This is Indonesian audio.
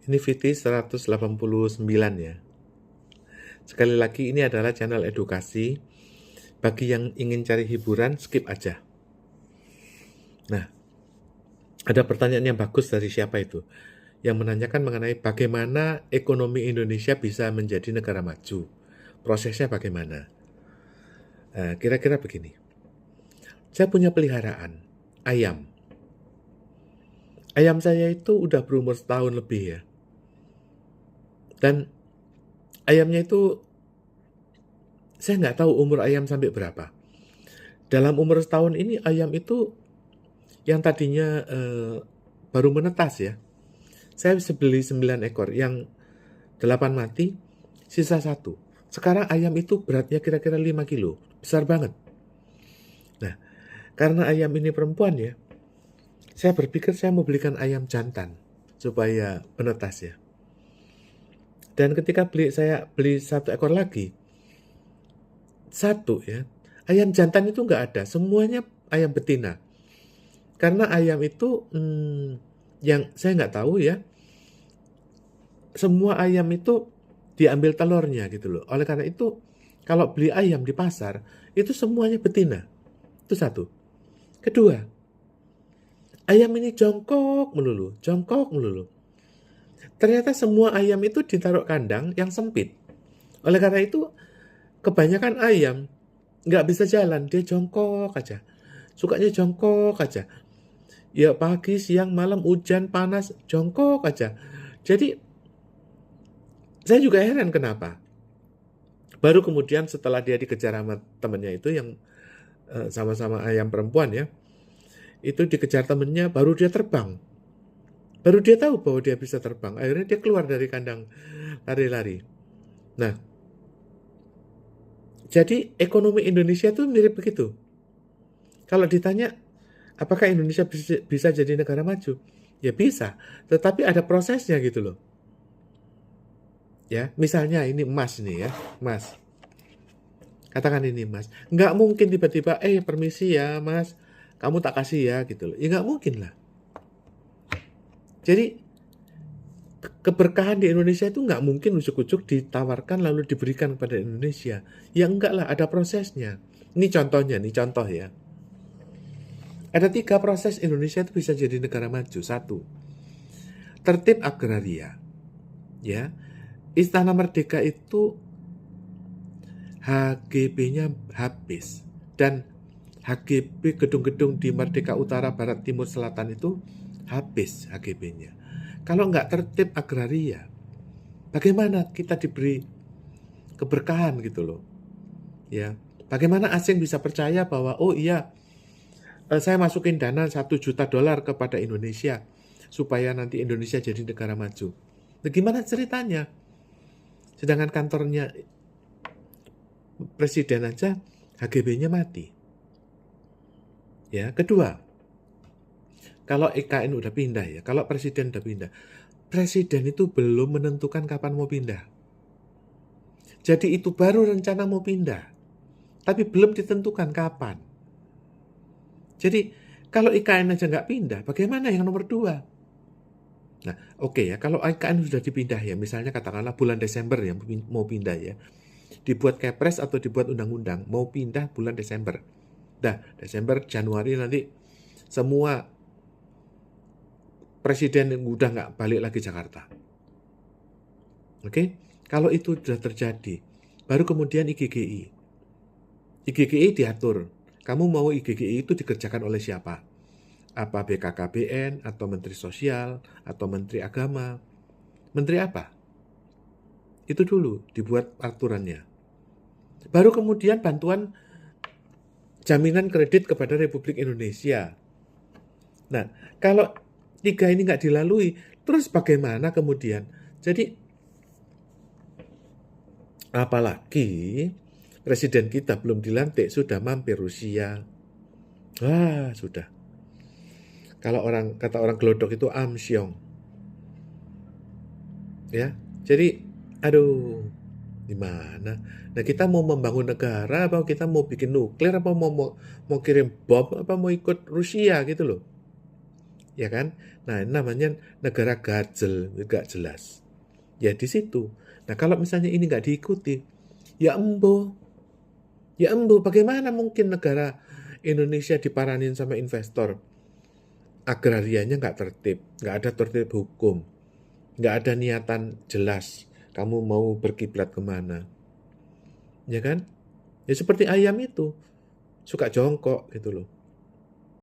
Ini VT 189 ya. Sekali lagi ini adalah channel edukasi. Bagi yang ingin cari hiburan, skip aja. Nah, ada pertanyaan yang bagus dari siapa itu? Yang menanyakan mengenai bagaimana ekonomi Indonesia bisa menjadi negara maju. Prosesnya bagaimana? Kira-kira begini. Saya punya peliharaan, ayam. Ayam saya itu udah berumur setahun lebih ya. Dan ayamnya itu, saya nggak tahu umur ayam sampai berapa. Dalam umur setahun ini, ayam itu yang tadinya baru menetas ya. Saya bisa beli 9 ekor, yang 8 mati, sisa 1. Sekarang ayam itu beratnya kira-kira 5 kilo. Besar banget. Nah, karena ayam ini perempuan ya, saya berpikir saya mau belikan ayam jantan supaya menetas ya. Dan ketika saya beli 1 ekor lagi, 1 ya, ayam jantan itu nggak ada, semuanya ayam betina. Karena ayam itu, yang saya nggak tahu ya, semua ayam itu diambil telurnya gitu loh. Oleh karena itu, kalau beli ayam di pasar, itu semuanya betina. Itu 1. Kedua, ayam ini jongkok melulu. Ternyata semua ayam itu ditaruh kandang yang sempit. Oleh karena itu, kebanyakan ayam nggak bisa jalan, dia jongkok aja. Sukanya jongkok aja. Ya pagi, siang, malam, hujan, panas, jongkok aja. Jadi, saya juga heran kenapa. Baru kemudian setelah dia dikejar sama temennya itu yang sama-sama ayam perempuan ya, itu dikejar temennya, baru dia terbang. Baru dia tahu bahwa dia bisa terbang. Akhirnya dia keluar dari kandang lari-lari. Nah, jadi ekonomi Indonesia tuh mirip begitu. Kalau ditanya, apakah Indonesia bisa jadi negara maju? Ya bisa, tetapi ada prosesnya gitu loh. Ya, misalnya ini emas nih ya, emas. Katakan ini emas. Nggak mungkin tiba-tiba, permisi ya mas, kamu tak kasih ya gitu loh. Ya nggak mungkin lah. Jadi, keberkahan di Indonesia itu nggak mungkin ujuk-ujuk ditawarkan lalu diberikan kepada Indonesia. Ya enggak lah, ada prosesnya. Ini contohnya, nih contoh ya. Ada 3 proses Indonesia itu bisa jadi negara maju. 1, tertib agraria. Ya, Istana Merdeka itu HGB-nya habis. Dan HGB gedung-gedung di Merdeka Utara, Barat, Timur, Selatan itu habis HGB-nya. Kalau nggak tertib agraria, bagaimana kita diberi keberkahan gitu loh. Ya, bagaimana asing bisa percaya bahwa oh iya, saya masukin dana $1 juta kepada Indonesia supaya nanti Indonesia jadi negara maju. Nah, gimana ceritanya? Sedangkan kantornya presiden aja HGB-nya mati. Ya, kedua, kalau IKN udah pindah ya, kalau presiden udah pindah, presiden itu belum menentukan kapan mau pindah. Jadi itu baru rencana mau pindah, tapi belum ditentukan kapan. Jadi kalau IKN aja nggak pindah, bagaimana yang nomor 2? Nah, oke ya, kalau IKN sudah dipindah ya, misalnya katakanlah bulan Desember ya mau pindah ya, dibuat kepres atau dibuat undang-undang, mau pindah bulan Desember. Dah, Desember, Januari nanti semua presiden udah nggak balik lagi Jakarta. Oke, kalau itu sudah terjadi, baru kemudian IGGI. IGGI diatur, kamu mau IGGI itu dikerjakan oleh siapa? Apa BKKBN, atau Menteri Sosial, atau Menteri Agama? Menteri apa? Itu dulu dibuat aturannya. Baru kemudian bantuan jaminan kredit kepada Republik Indonesia. Nah, kalau 3 ini nggak dilalui, terus bagaimana kemudian? Jadi, apalagi presiden kita belum dilantik, sudah mampir Rusia. Wah, sudah. Kalau kata orang gelodok itu amsyong. Ya, jadi, aduh, gimana? Nah, kita mau membangun negara, apa kita mau bikin nuklir, apa mau kirim bom, apa mau ikut Rusia gitu loh. ya kan? Nah, ini namanya negara ganjel, nggak jelas. Ya di situ. Nah, kalau misalnya ini nggak diikuti, ya embo, bagaimana mungkin negara Indonesia diparanin sama investor? Agrarianya nggak tertib, nggak ada tertib hukum, nggak ada niatan jelas. Kamu mau berkiblat kemana, ya kan? Ya seperti ayam itu, suka jongkok gitu loh.